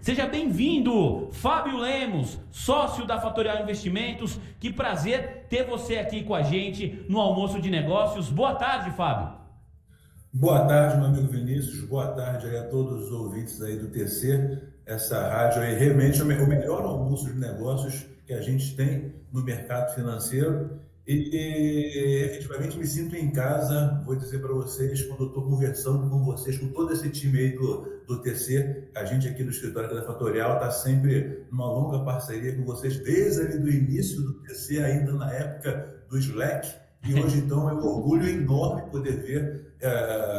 Seja bem-vindo, Fábio Lemos, sócio da Fatorial Investimentos. Que prazer ter você aqui com a gente no Almoço de Negócios. Boa tarde, Fábio. Boa tarde, meu amigo Vinícius. Boa tarde aí a todos os ouvintes aí do TC. Essa rádio aí realmente é o melhor almoço de negócios que a gente tem no mercado financeiro. E efetivamente me sinto em casa, vou dizer para vocês, quando eu estou conversando com vocês, com todo esse time aí do TC, a gente aqui no escritório da Fatorial está sempre numa longa parceria com vocês, desde ali do início do TC, ainda na época do Slack. E hoje, então, é um orgulho enorme poder ver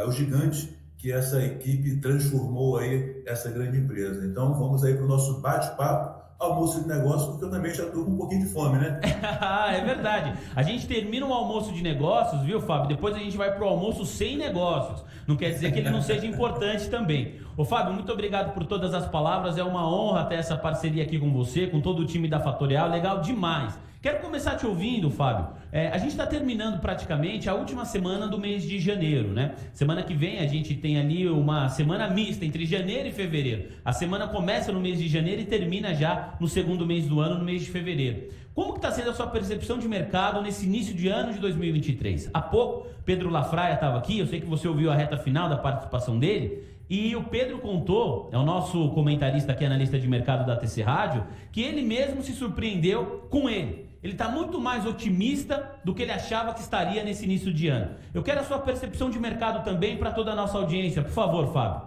o gigante que essa equipe transformou aí essa grande empresa. Então, vamos aí para o nosso bate-papo, almoço de negócio, porque eu também já estou com um pouquinho de fome, né? É verdade. A gente termina o almoço de negócios, viu, Fábio? Depois a gente vai pro almoço sem negócios. Não quer dizer que ele não seja importante também. Ô, Fábio, muito obrigado por todas as palavras. É uma honra ter essa parceria aqui com você, com todo o time da Fatorial. Legal demais. Quero começar te ouvindo, Fábio. A gente está terminando praticamente a última semana do mês de janeiro, né? Semana que vem a gente tem ali uma semana mista entre janeiro e fevereiro. A semana começa no mês de janeiro e termina já no segundo mês do ano, no mês de fevereiro. Como que está sendo a sua percepção de mercado nesse início de ano de 2023? Há pouco, Pedro Lafraia estava aqui, eu sei que você ouviu a reta final da participação dele, e o Pedro contou, é o nosso comentarista aqui, analista de mercado da TC Rádio, que ele mesmo se surpreendeu com ele. Ele está muito mais otimista do que ele achava que estaria nesse início de ano. Eu quero a sua percepção de mercado também para toda a nossa audiência. Por favor, Fábio.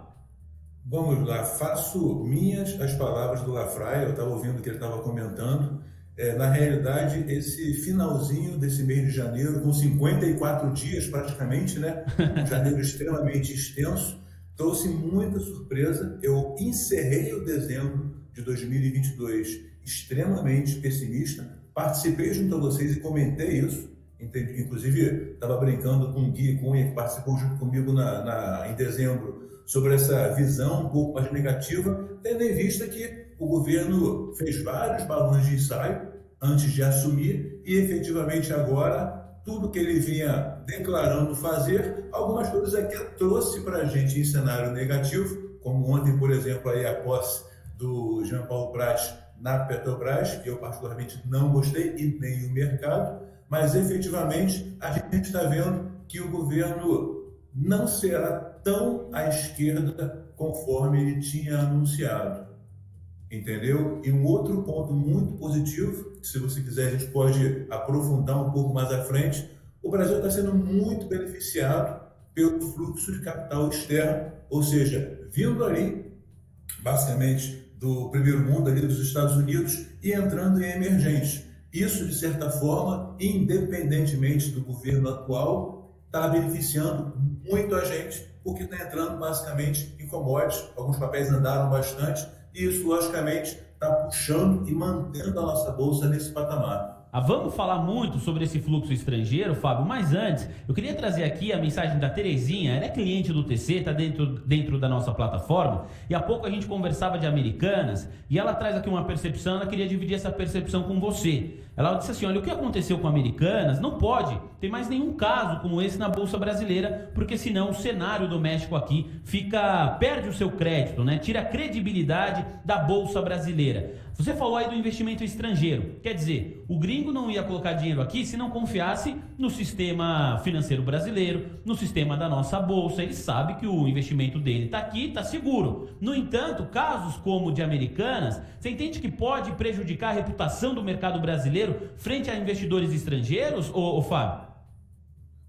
Vamos lá, faço minhas as palavras do Lafraia, eu estava ouvindo o que ele estava comentando. Na realidade, esse finalzinho desse mês de janeiro, com 54 dias praticamente, né? Um janeiro extremamente extenso, trouxe muita surpresa. Eu encerrei o dezembro de 2022 extremamente pessimista. Participei junto a vocês e comentei isso. Inclusive, estava brincando com o Gui Cunha, que participou junto comigo em dezembro, sobre essa visão um pouco mais negativa, tendo em vista que o governo fez vários balões de ensaio antes de assumir e, efetivamente, agora, tudo que ele vinha declarando fazer, algumas coisas aqui trouxe para a gente em cenário negativo, como ontem, por exemplo, aí a posse do Jean Paul Prat na Petrobras, que eu particularmente não gostei, e nem o mercado, mas efetivamente a gente está vendo que o governo não será tão à esquerda conforme ele tinha anunciado, entendeu? E um outro ponto muito positivo, que se você quiser a gente pode aprofundar um pouco mais à frente, o Brasil está sendo muito beneficiado pelo fluxo de capital externo, ou seja, vindo ali, basicamente, do primeiro mundo, ali dos Estados Unidos, e entrando em emergentes. Isso, de certa forma, independentemente do governo atual, está beneficiando muito a gente, porque está entrando basicamente em commodities, alguns papéis andaram bastante, e isso, logicamente, está puxando e mantendo a nossa bolsa nesse patamar. Vamos falar muito sobre esse fluxo estrangeiro, Fábio, mas antes, eu queria trazer aqui a mensagem da Terezinha. Ela é cliente do TC, está dentro da nossa plataforma, e há pouco a gente conversava de Americanas, e ela traz aqui uma percepção, ela queria dividir essa percepção com você. Ela disse assim, olha, o que aconteceu com Americanas não pode ter mais nenhum caso como esse na Bolsa Brasileira, porque senão o cenário doméstico aqui perde o seu crédito, né? Tira a credibilidade da Bolsa Brasileira. Você falou aí do investimento estrangeiro, quer dizer, o gringo não ia colocar dinheiro aqui se não confiasse no sistema financeiro brasileiro, no sistema da nossa bolsa. Ele sabe que o investimento dele está aqui, está seguro. No entanto, casos como o de Americanas, você entende que pode prejudicar a reputação do mercado brasileiro frente a investidores estrangeiros, ô Fábio?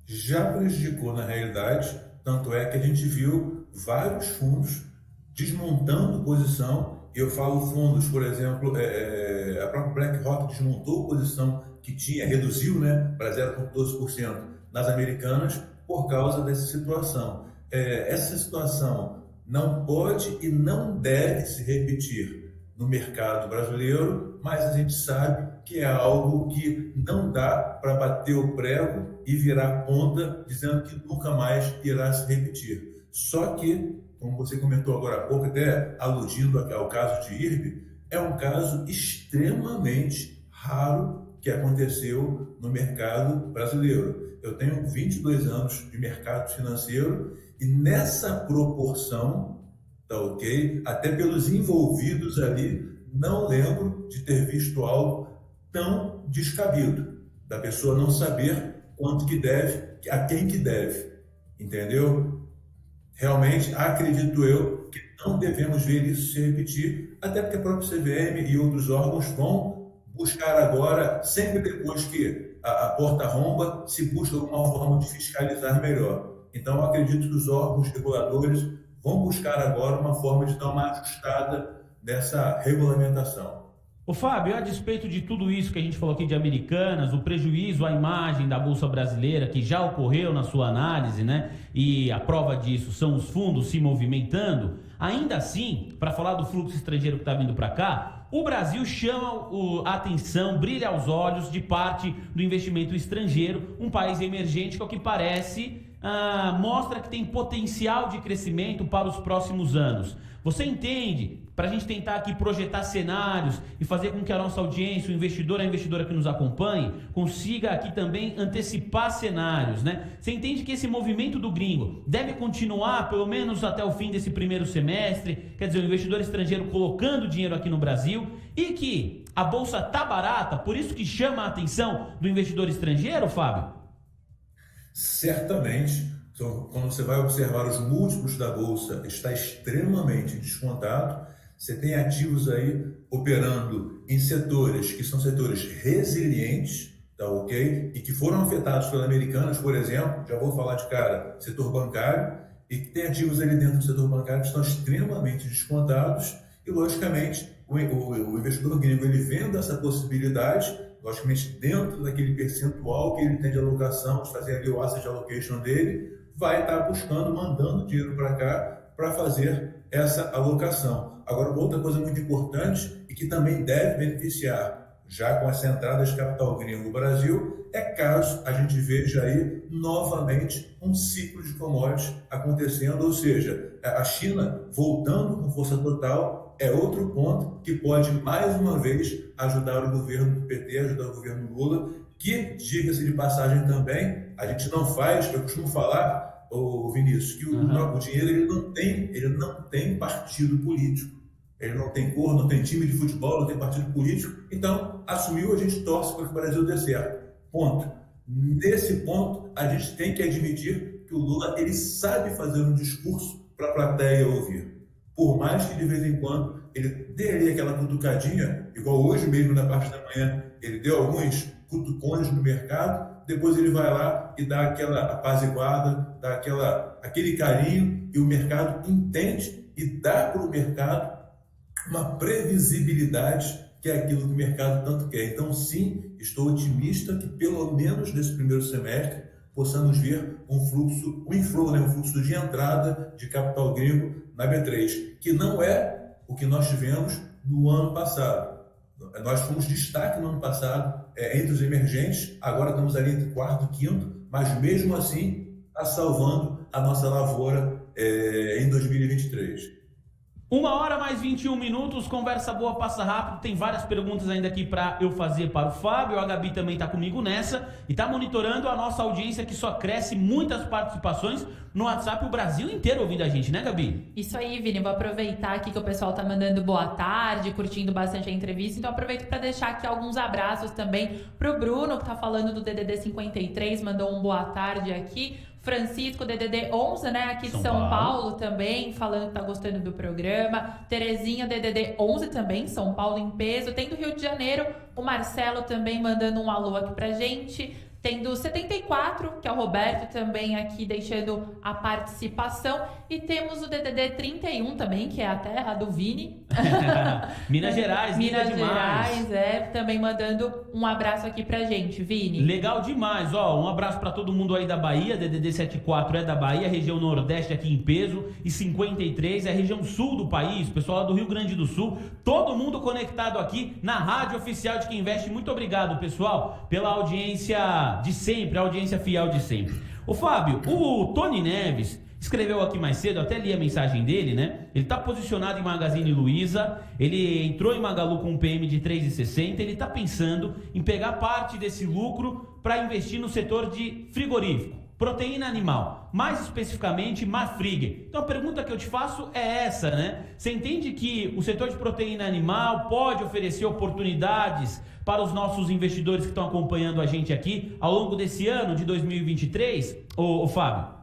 Já prejudicou na realidade, tanto é que a gente viu vários fundos desmontando posição. Eu falo fundos, por exemplo, a própria BlackRock desmontou posição que tinha, reduziu, né, para 0,12% nas Americanas por causa dessa situação. Essa situação não pode e não deve se repetir no mercado brasileiro, mas a gente sabe que é algo que não dá para bater o prego e virar ponta dizendo que nunca mais irá se repetir. Só que, como você comentou agora há pouco, até aludindo ao caso de IRB, é um caso extremamente raro que aconteceu no mercado brasileiro. Eu tenho 22 anos de mercado financeiro e nessa proporção, tá ok? Até pelos envolvidos ali, não lembro de ter visto algo tão descabido, da pessoa não saber quanto que deve, a quem que deve, entendeu? Realmente, acredito eu que não devemos ver isso se repetir, até porque a própria CVM e outros órgãos vão buscar agora, sempre depois que a porta romba, se busca uma forma de fiscalizar melhor. Então, eu acredito que os órgãos reguladores vão buscar agora uma forma de dar uma ajustada nessa regulamentação. Ô Fábio, a despeito de tudo isso que a gente falou aqui de Americanas, o prejuízo à imagem da Bolsa Brasileira, que já ocorreu na sua análise, né? E a prova disso são os fundos se movimentando. Ainda assim, para falar do fluxo estrangeiro que está vindo para cá, o Brasil chama a atenção, brilha aos olhos de parte do investimento estrangeiro, um país emergente que, ao que parece, mostra que tem potencial de crescimento para os próximos anos. Você entende, para a gente tentar aqui projetar cenários e fazer com que a nossa audiência, o investidor, a investidora que nos acompanhe, consiga aqui também antecipar cenários, né? Você entende que esse movimento do gringo deve continuar pelo menos até o fim desse primeiro semestre, quer dizer, o investidor estrangeiro colocando dinheiro aqui no Brasil, e que a bolsa tá barata, por isso que chama a atenção do investidor estrangeiro, Fábio? Certamente. Então, quando você vai observar os múltiplos da Bolsa, está extremamente descontado. Você tem ativos aí operando em setores que são setores resilientes, tá ok? E que foram afetados pelas Americanas, por exemplo, já vou falar de cara, setor bancário, e que tem ativos ali dentro do setor bancário que estão extremamente descontados e, logicamente, o investidor gringo, ele vendo essa possibilidade, logicamente, dentro daquele percentual que ele tem de alocação, de fazer ali o asset allocation dele, vai estar buscando, mandando dinheiro para cá para fazer essa alocação. Agora, outra coisa muito importante e que também deve beneficiar, já com essa entrada de capital gringo no Brasil, é caso a gente veja aí novamente um ciclo de commodities acontecendo, ou seja, a China voltando com força total é outro ponto que pode mais uma vez ajudar o governo do PT, ajudar o governo Lula, que, diga-se de passagem também, a gente não faz, eu costumo falar, o Vinícius, que o dinheiro ele não tem partido político. Ele não tem cor, não tem time de futebol, não tem partido político. Então, assumiu, a gente torce para que o Brasil dê certo. Ponto. Nesse ponto, a gente tem que admitir que o Lula ele sabe fazer um discurso para a plateia ouvir. Por mais que de vez em quando ele dê ali aquela cutucadinha, igual hoje mesmo na parte da manhã, ele deu alguns cutucões no mercado, depois ele vai lá e dá aquela apaziguada, dá aquele carinho, e o mercado entende e dá para o mercado uma previsibilidade, que é aquilo que o mercado tanto quer. Então, sim, estou otimista que pelo menos nesse primeiro semestre possamos ver um inflow, né? Um fluxo de entrada de capital gringo na B3, que não é o que nós tivemos no ano passado. Nós fomos destaque no ano passado entre os emergentes, agora estamos ali entre quarto e quinto, mas mesmo assim está salvando a nossa lavoura em 2023. 1h mais 21 minutos, conversa boa, passa rápido. Tem várias perguntas ainda aqui para eu fazer para o Fábio. A Gabi também está comigo nessa e está monitorando a nossa audiência, que só cresce, muitas participações no WhatsApp, o Brasil inteiro ouvindo a gente, né, Gabi? Isso aí, Vini, vou aproveitar aqui que o pessoal tá mandando boa tarde, curtindo bastante a entrevista, então aproveito para deixar aqui alguns abraços também pro Bruno, que tá falando do DDD 53, mandou um boa tarde aqui. Francisco, DDD 11, né, aqui de São Paulo também, falando que tá gostando do programa. Terezinha, DDD 11 também, São Paulo em peso. Tem do Rio de Janeiro, o Marcelo também mandando um alô aqui pra gente. Tem do 74, que é o Roberto, também aqui deixando a participação. E temos o DDD 31 também, que é a terra do Vini. Minas Gerais, Minas Gerais, também mandando um abraço aqui pra gente, Vini. Legal demais, ó, um abraço pra todo mundo aí da Bahia. DDD 74 é da Bahia, região Nordeste aqui em peso, e 53 é a região sul do país, pessoal lá do Rio Grande do Sul, todo mundo conectado aqui na rádio oficial de Quem Investe. Muito obrigado, pessoal, pela audiência de sempre, a audiência fiel de sempre. Ô Fábio, o Tony Neves escreveu aqui mais cedo, até li a mensagem dele, né? Ele tá posicionado em Magazine Luiza, ele entrou em Magalu com um PM de 3,60, ele tá pensando em pegar parte desse lucro para investir no setor de frigorífico. proteína animal, mais especificamente Marfrig. Então a pergunta que eu te faço é essa, né? Você entende que o setor de proteína animal pode oferecer oportunidades para os nossos investidores que estão acompanhando a gente aqui ao longo desse ano de 2023, ô Fábio?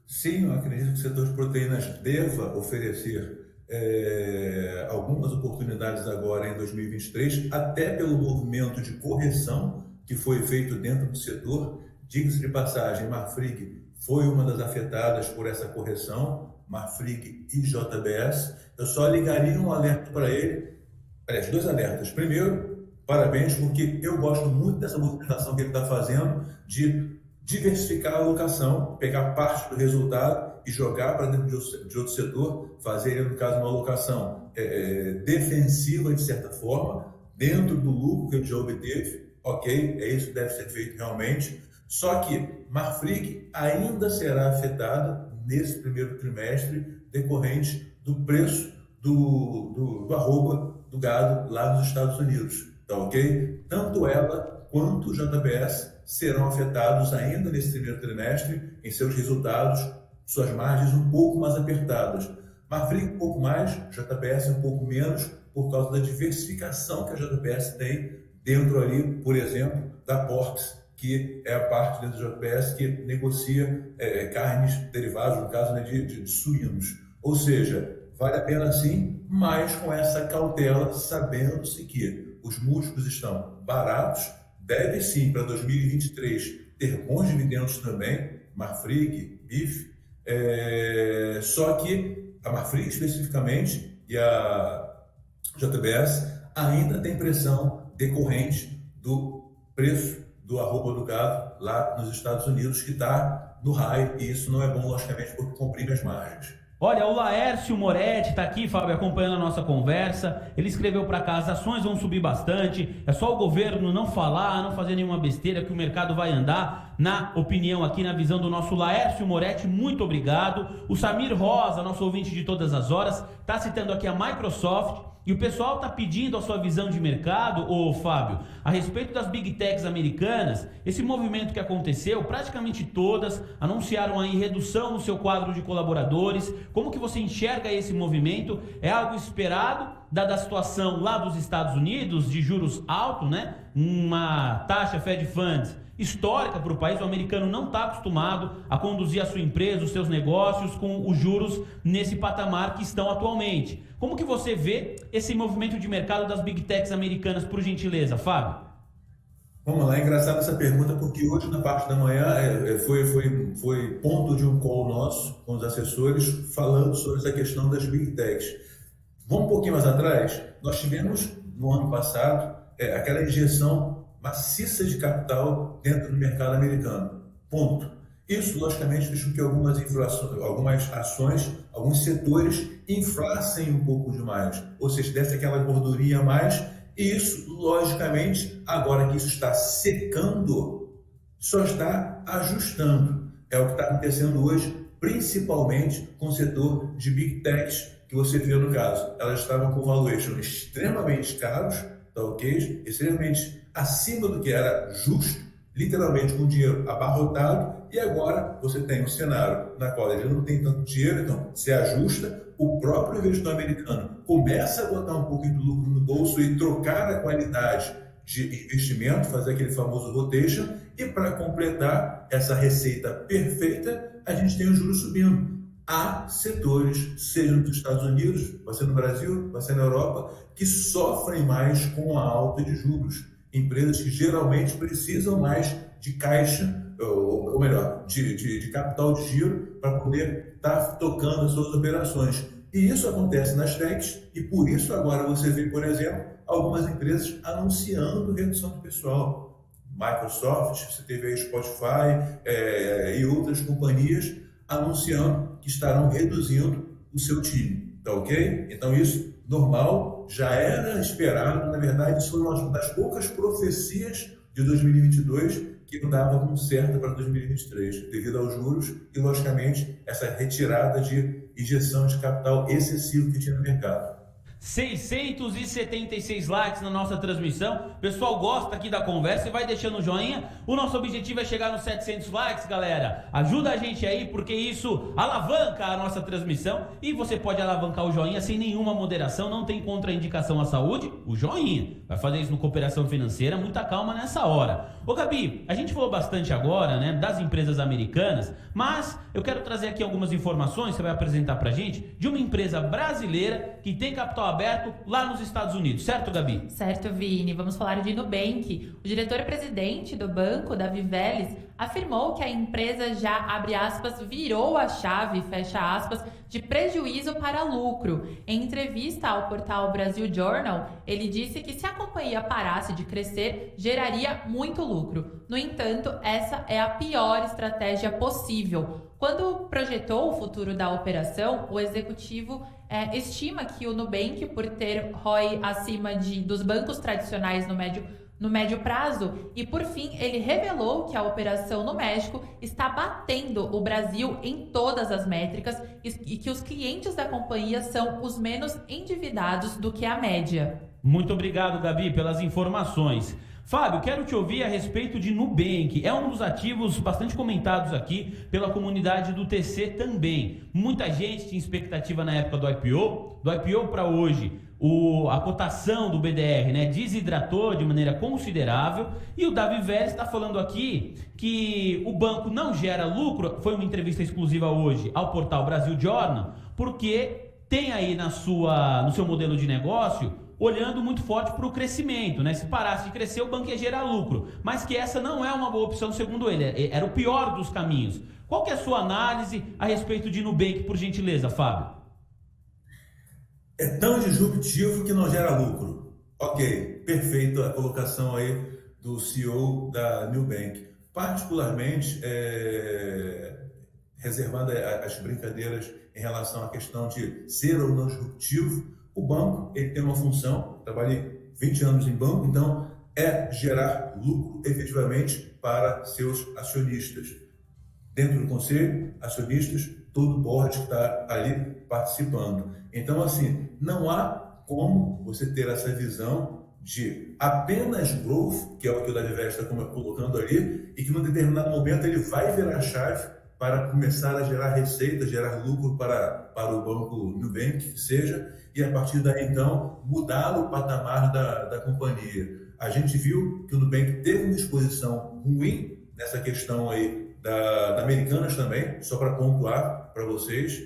Sim, eu acredito que o setor de proteínas deva oferecer algumas oportunidades agora em 2023, até pelo movimento de correção que foi feito dentro do setor. Diga-se de passagem, Marfrig foi uma das afetadas por essa correção, Marfrig e JBS. Eu só ligaria um alerta para ele, aliás, 2 alertas. Primeiro, parabéns, porque eu gosto muito dessa movimentação que ele está fazendo de diversificar a alocação, pegar parte do resultado e jogar para dentro de outro setor, fazer, no caso, uma alocação defensiva, de certa forma, dentro do lucro que ele já obteve. Ok, é isso que deve ser feito realmente. Só que Marfrig ainda será afetada nesse primeiro trimestre decorrente do preço do arroba do gado lá nos Estados Unidos. Tá ok? Tanto ela quanto o JBS serão afetados ainda nesse primeiro trimestre em seus resultados, suas margens um pouco mais apertadas. Marfrig um pouco mais, JBS um pouco menos, por causa da diversificação que a JBS tem dentro ali, por exemplo, da Porks, que é a parte dentro do JBS que negocia carnes derivadas, no caso, né, de suínos. Ou seja, vale a pena sim, mas com essa cautela, sabendo-se que os múltiplos estão baratos, deve sim, para 2023, ter bons dividendos também, Marfrig, BIF, só que a Marfrig especificamente e a JBS ainda tem pressão decorrente do preço do arroba do gado lá nos Estados Unidos, que está no high, e isso não é bom, logicamente, porque comprime as margens. Olha, o Laércio Moretti está aqui, Fábio, acompanhando a nossa conversa. Ele escreveu para cá: as ações vão subir bastante, é só o governo não falar, não fazer nenhuma besteira que o mercado vai andar. Na opinião aqui, na visão do nosso Laércio Moretti, muito obrigado. O Samir Rosa, nosso ouvinte de todas as horas, está citando aqui a Microsoft. E o pessoal está pedindo a sua visão de mercado, ô Fábio, a respeito das Big Techs americanas. Esse movimento que aconteceu, praticamente todas anunciaram aí redução no seu quadro de colaboradores. Como que você enxerga esse movimento? É algo esperado, dada a situação lá dos Estados Unidos, de juros altos, né? Uma taxa Fed Funds histórica para o país. O americano não está acostumado a conduzir a sua empresa, os seus negócios com os juros nesse patamar que estão atualmente. Como que você vê esse movimento de mercado das Big Techs americanas, por gentileza, Fábio? Vamos lá, é engraçado essa pergunta, porque hoje na parte da manhã foi ponto de um call nosso com os assessores falando sobre essa questão das Big Techs. Vamos um pouquinho mais atrás, nós tivemos no ano passado aquela injeção maciça de capital dentro do mercado americano. Ponto. Isso, logicamente, fez com que algumas ações, alguns setores inflassem um pouco demais, ou seja, desse aquela gordurinha a mais. E isso, logicamente, agora que isso está secando, só está ajustando. É o que está acontecendo hoje, principalmente com o setor de Big Techs, que você viu no caso. Elas estavam com valuation extremamente caros, tá ok? Extremamente acima do que era justo, literalmente com dinheiro abarrotado, e agora você tem um cenário na qual ele não tem tanto dinheiro, então se ajusta, o próprio investidor americano começa a botar um pouquinho do lucro no bolso e trocar a qualidade de investimento, fazer aquele famoso rotation, e para completar essa receita perfeita, a gente tem os juros subindo. Há setores, seja nos Estados Unidos, vai ser no Brasil, vai ser na Europa, que sofrem mais com a alta de juros. Empresas que geralmente precisam mais de caixa, ou melhor, de capital de giro para poder estar tocando as suas operações. E isso acontece nas techs, e por isso agora você vê, por exemplo, algumas empresas anunciando redução do pessoal. Microsoft, você teve aí Spotify e outras companhias anunciando que estarão reduzindo o seu time, tá ok? Então isso, normal, já era esperado, na verdade, isso foi uma das poucas profecias de 2022 que não dava como certa para 2023, devido aos juros e, logicamente, essa retirada de injeção de capital excessivo que tinha no mercado. 676 likes na nossa transmissão. O pessoal gosta aqui da conversa e vai deixando o joinha. O nosso objetivo é chegar nos 700 likes, galera. Ajuda a gente aí, porque isso alavanca a nossa transmissão. E você pode alavancar o joinha sem nenhuma moderação, não tem contraindicação à saúde. O joinha. Vai fazer isso no Cooperação Financeira, muita calma nessa hora. Ô Gabi, a gente falou bastante agora, né, das empresas americanas, mas eu quero trazer aqui algumas informações, você vai apresentar pra gente, de uma empresa brasileira que tem capital aberto lá nos Estados Unidos, certo, Gabi? Certo, Vini. Vamos falar de Nubank. O diretor-presidente do banco, Davi Vélez, afirmou que a empresa já, abre aspas, virou a chave, fecha aspas, de prejuízo para lucro. Em entrevista ao portal Brasil Journal, ele disse que se a companhia parasse de crescer, geraria muito lucro. No entanto, essa é a pior estratégia possível. Quando projetou o futuro da operação, o executivo estima que o Nubank, por ter ROI acima dos bancos tradicionais no médio prazo, e por fim ele revelou que a operação no México está batendo o Brasil em todas as métricas e que os clientes da companhia são os menos endividados do que a média. Muito obrigado, Gabi, pelas informações. Fábio, quero te ouvir a respeito de Nubank. É um dos ativos bastante comentados aqui pela comunidade do TC também. Muita gente tinha expectativa na época do IPO. Do IPO para hoje, a cotação do BDR, né, desidratou de maneira considerável. E o Davi Vélez está falando aqui que o banco não gera lucro. Foi uma entrevista exclusiva hoje ao portal Brasil Journal, porque tem aí no seu modelo de negócio olhando muito forte para o crescimento, né? Se parasse de crescer, o banco ia gerar lucro, mas que essa não é uma boa opção, segundo ele, era o pior dos caminhos. Qual que é a sua análise a respeito de Nubank, por gentileza, Fábio? É tão disruptivo que não gera lucro. Ok, perfeito a colocação aí do CEO da Nubank. Particularmente, reservando as brincadeiras em relação à questão de ser ou não disruptivo, o banco ele tem uma função, trabalhei 20 anos em banco, então é gerar lucro efetivamente para seus acionistas. Dentro do conselho, acionistas, todo o board que está ali participando. Então, assim, não há como você ter essa visão de apenas growth, que é o que o Davi Vélez está colocando ali, e que num determinado momento ele vai virar a chave para começar a gerar receita, gerar lucro para o banco Nubank, que seja, e a partir daí, então, mudar o patamar da companhia. A gente viu que o Nubank teve uma exposição ruim nessa questão aí da Americanas também, só para pontuar para vocês.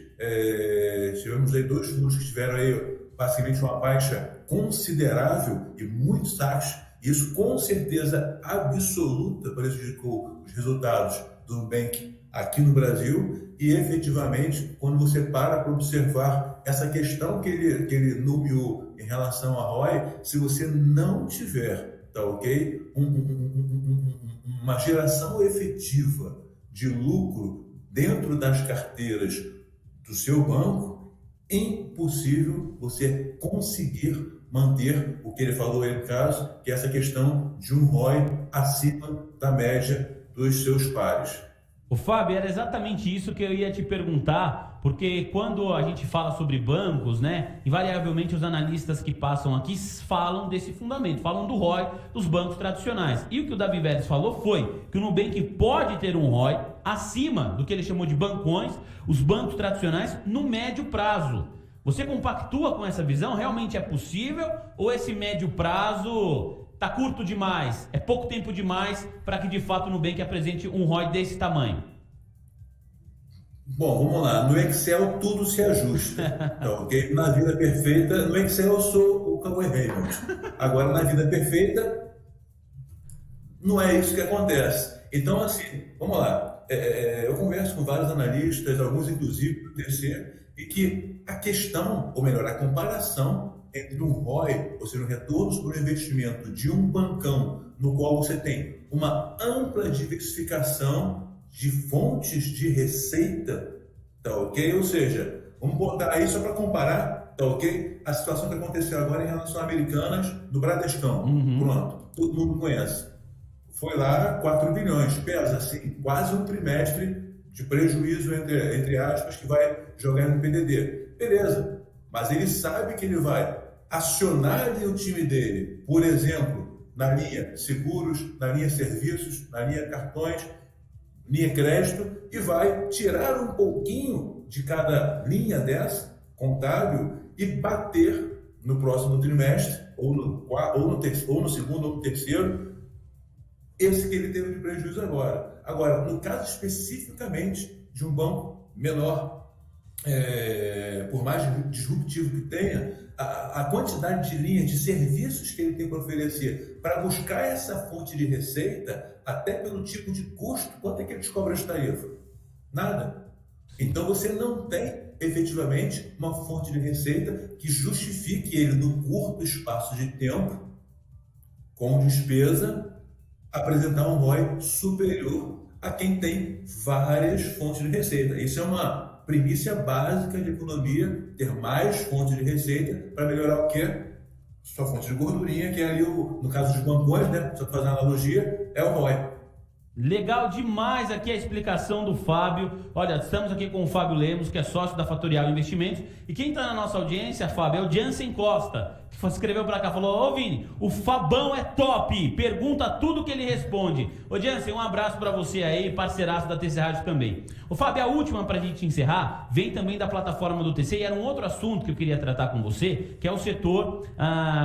Tivemos aí 2 fundos que tiveram aí basicamente uma baixa considerável e muito saques. Isso, com certeza absoluta, prejudicou os resultados do Nubank aqui no Brasil, e efetivamente, quando você para observar essa questão que ele nomeou em relação à ROI, se você não tiver, tá ok? Uma geração efetiva de lucro dentro das carteiras do seu banco, impossível você conseguir manter o que ele falou aí no caso, que é essa questão de um ROI acima da média dos seus pares. O Fábio, era exatamente isso que eu ia te perguntar, porque quando a gente fala sobre bancos, né, invariavelmente os analistas que passam aqui falam desse fundamento, falam do ROI dos bancos tradicionais. E o que o Davi Vélez falou foi que o Nubank pode ter um ROI acima do que ele chamou de bancões, os bancos tradicionais, no médio prazo. Você compactua com essa visão? Realmente é possível? Ou esse médio prazo tá curto demais, é pouco tempo demais para que de fato o Nubank apresente um ROI desse tamanho? Bom, vamos lá. No Excel tudo se ajusta, tá, ok? Na vida perfeita, no Excel eu sou o Cauê Raymond. Agora, na vida perfeita, não é isso que acontece. Então, assim, vamos lá. Eu converso com vários analistas, alguns inclusive do TC, e que a questão, ou melhor, a comparação entre um ROI, ou seja, um retorno sobre o investimento de um bancão, no qual você tem uma ampla diversificação de fontes de receita, tá ok? Ou seja, vamos botar aí só para comparar, tá ok? A situação que aconteceu agora em relação a Americanas do Bradescão. Pronto, todo mundo conhece. Foi lá 4 bilhões, pesa assim, quase um trimestre de prejuízo, entre aspas, que vai jogar no PDD. Beleza, mas ele sabe que ele vai acionarem o time dele, por exemplo, na linha seguros, na linha serviços, na linha cartões, linha crédito, e vai tirar um pouquinho de cada linha dessa, contábil, e bater no próximo trimestre, ou no segundo ou no terceiro, esse que ele teve de prejuízo agora. Agora, no caso especificamente de um banco menor, por mais disruptivo que tenha, a quantidade de linhas de serviços que ele tem para oferecer para buscar essa fonte de receita, até pelo tipo de custo, quanto é que eles cobram de tarifa? Nada. Então você não tem efetivamente uma fonte de receita que justifique ele no curto espaço de tempo, com despesa, apresentar um ROI superior a quem tem várias fontes de receita. Isso é uma primícia básica de economia, ter mais fontes de receita para melhorar o quê? Sua fonte de gordurinha, que é ali, no caso dos bancões, né? Só para fazer uma analogia, é o ROI. Legal demais aqui a explicação do Fábio. Olha, estamos aqui com o Fábio Lemos, que é sócio da Fatorial Investimentos. E quem está na nossa audiência, Fábio, é o Jansen Costa, que escreveu para cá, falou: ô Vini, o Fabão é top, pergunta tudo que ele responde. Ô Jansen, um abraço para você aí, parceiraço da TC Rádio também. O Fábio, a última para a gente encerrar, vem também da plataforma do TC, e era um outro assunto que eu queria tratar com você, que é o setor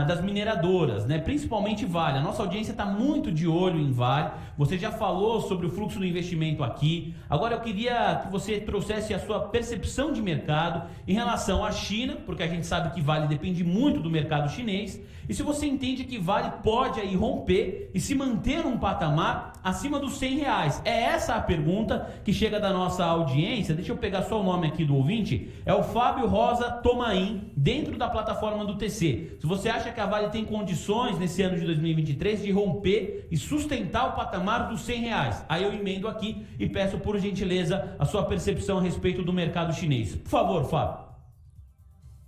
das mineradoras, né? Principalmente Vale. A nossa audiência está muito de olho em Vale. Você já falou sobre o fluxo do investimento aqui. Agora eu queria que você trouxesse a sua percepção de mercado em relação à China, porque a gente sabe que Vale depende muito do mercado chinês, e se você entende que Vale pode aí romper e se manter num patamar acima dos R$100. É essa a pergunta que chega da nossa audiência. Deixa eu pegar só o nome aqui do ouvinte. É o Fábio Rosa Tomain, dentro da plataforma do TC. Se você acha que a Vale tem condições nesse ano de 2023 de romper e sustentar o patamar dos R$100, aí eu emendo aqui e peço por gentileza a sua percepção a respeito do mercado chinês. Por favor, Fábio.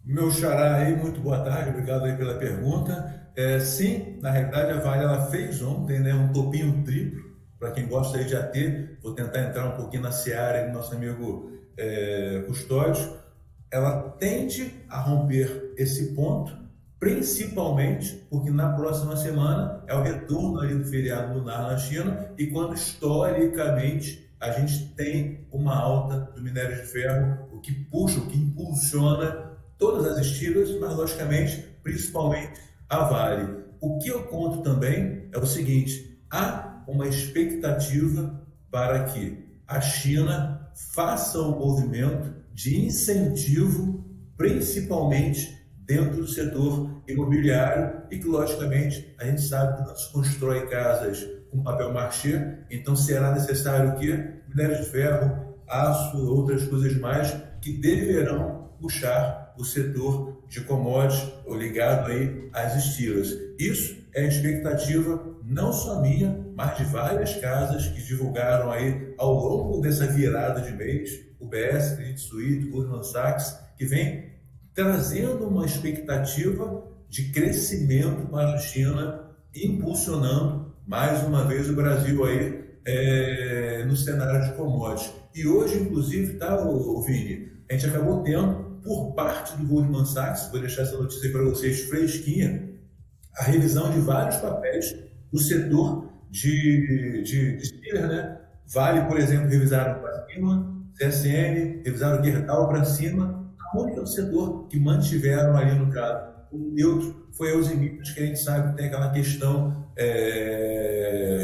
Meu xará aí, muito boa tarde, obrigado aí pela pergunta. Sim, na realidade a Vale ela fez ontem, né, um topinho triplo, para quem gosta aí de AT, vou tentar entrar um pouquinho na seara aí do nosso amigo Custódio. Ela tende a romper esse ponto, principalmente porque na próxima semana é o retorno ali do feriado lunar na China, e quando historicamente a gente tem uma alta do minério de ferro, o que puxa, o que impulsiona todas as estilos, mas logicamente, principalmente a Vale. O que eu conto também é o seguinte: há uma expectativa para que a China faça um movimento de incentivo, principalmente dentro do setor imobiliário, e que logicamente a gente sabe que não se constrói casas com papel machê, então será necessário o quê? Minério de ferro, aço, outras coisas mais que deverão puxar o setor de commodities ligado aí às estilas. Isso é a expectativa não só minha, mas de várias casas que divulgaram aí ao longo dessa virada de mês, o UBS, Credit Suisse, Goldman Sachs, que vem trazendo uma expectativa de crescimento para a China, impulsionando mais uma vez o Brasil aí no cenário de commodities. E hoje, inclusive, tá, Vini, a gente acabou tendo, por parte do Goldman Sachs, vou deixar essa notícia para vocês fresquinha, a revisão de vários papéis do setor de distiller, né? Vale, por exemplo, revisaram para cima, CSN, revisaram o Gerdau para cima. A única setor que mantiveram ali no caso o neutro foi a Usiminas, que a gente sabe que tem aquela questão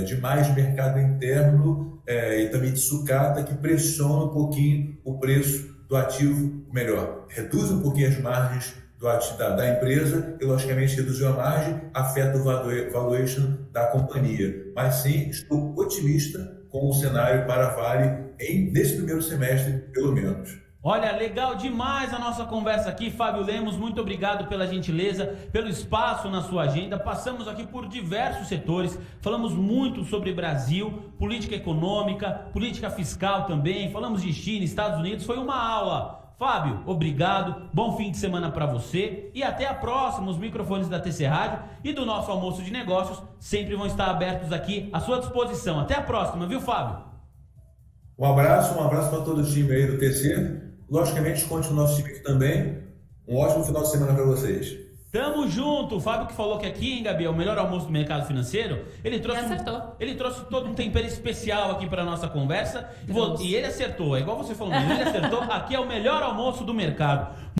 de mais mercado interno e também de sucata, que pressiona um pouquinho o preço do ativo, melhor, reduz um pouquinho as margens da empresa e, logicamente, reduziu a margem, afeta o valuation da companhia. Mas sim, estou otimista com o cenário para a Vale nesse primeiro semestre, pelo menos. Olha, legal demais a nossa conversa aqui, Fábio Lemos, muito obrigado pela gentileza, pelo espaço na sua agenda. Passamos aqui por diversos setores, falamos muito sobre Brasil, política econômica, política fiscal também, falamos de China, Estados Unidos, foi uma aula. Fábio, obrigado, bom fim de semana para você e até a próxima. Os microfones da TC Rádio e do nosso almoço de negócios sempre vão estar abertos aqui à sua disposição. Até a próxima, viu, Fábio? Um abraço para todo o time aí do TC. Logicamente, conte com o nosso time aqui também. Um ótimo final de semana para vocês. Tamo junto. O Fábio que falou que aqui, hein, Gabi, é o melhor almoço do mercado financeiro. Ele trouxe, acertou. ele trouxe todo um tempero especial aqui pra nossa conversa. Trouxe. E ele acertou. É igual você falou, ele acertou. Aqui é o melhor almoço do mercado.